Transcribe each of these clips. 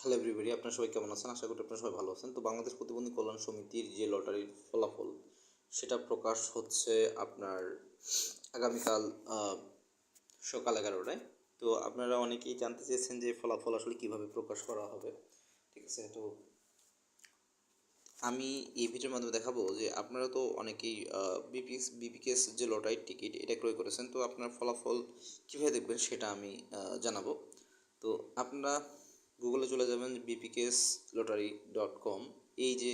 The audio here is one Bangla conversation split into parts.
হ্যালো এভরিবডি, আপনারা সবাই কেমন আছেন? আশা করি আপনারা সবাই ভালো আছেন। তো বাংলাদেশ প্রতিবন্ধী কল্যাণ সমিতির যে লটারির ফলাফল সেটা প্রকাশ হচ্ছে আপনার আগামীকাল সকাল 11টায়। তো আপনারা অনেকেই জানতে চেয়েছেন যে ফলাফল আসলে কীভাবে প্রকাশ করা হবে। ঠিক আছে, তো আমি এই ভিডিওর মাধ্যমে দেখাবো যে আপনারা তো অনেকেই বিপিকেএস যে লটারির টিকিট এটা ক্রয় করেছেন। তো আপনার ফলাফল কীভাবে দেখবেন সেটা আমি জানাবো। তো আপনারা গুগলে চলে যাবেন bpkslottery.com, এই যে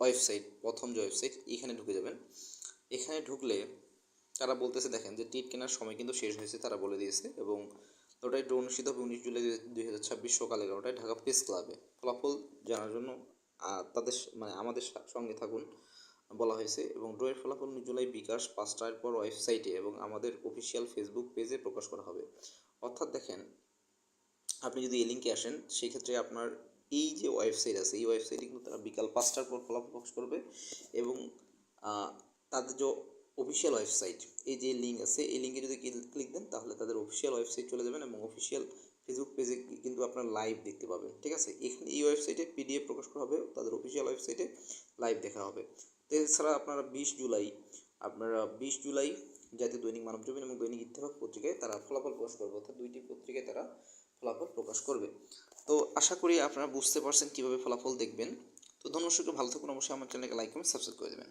ওয়েবসাইট, প্রথম যে ওয়েবসাইট, এখানে ঢুকে যাবেন। এখানে ঢুকলে তারা বলতেছে, দেখেন যে টিকিট কেনার সময় কিন্তু শেষ হয়েছে, তারা বলে দিয়েছে। এবং লটারিটা অনুষ্ঠিত হবে 19 জুলাই 2026 সকাল 11টায় ঢাকা প্রেস ক্লাবে। ফলাফল জানার জন্য তাদের মানে আমাদের সঙ্গে থাকুন বলা হয়েছে। এবং ড্রয়ের ফলাফল 19 জুলাই বিকাশ 5টার পর ওয়েবসাইটে এবং আমাদের অফিসিয়াল ফেসবুক পেজে প্রকাশ করা হবে। অর্থাৎ দেখেন, আপনি যদি এই লিঙ্কে আসেন সেক্ষেত্রে আপনার এই যে ওয়েবসাইট আছে, এই ওয়েবসাইটে কিন্তু তারা বিকাল 5টার পর ফলাফল প্রকাশ করবে। এবং তাদের যে অফিসিয়াল ওয়েবসাইট, এই যে লিঙ্ক আছে, এই লিঙ্কে যদি ক্লিক দেন তাহলে তাদের অফিসিয়াল ওয়েবসাইট চলে যাবেন এবং অফিসিয়াল ফেসবুক পেজে কিন্তু আপনার লাইভ দেখতে পাবেন। ঠিক আছে, এখানে এই ওয়েবসাইটে পিডিএফ প্রকাশ করা হবে, তাদের অফিসিয়াল ওয়েবসাইটে লাইভ দেখা হবে। তো এছাড়া আপনারা 20 জুলাই জাতীয় দৈনিক মানবজমিন এবং দৈনিক ইত্তেফাক পত্রিকায় তারা ফলাফল প্রকাশ করবে, অর্থাৎ দুইটি পত্রিকায় তারা ফলাফল প্রকাশ করবে। তো আশা করি আপনারা বুঝতে পারছেন কীভাবে ফলাফল দেখবেন। তো ধন্যবাদ, ভালো থাকুন, অবশ্যই আমার চ্যানেলকে লাইক কমেন্ট সাবস্ক্রাইব করে দেবেন।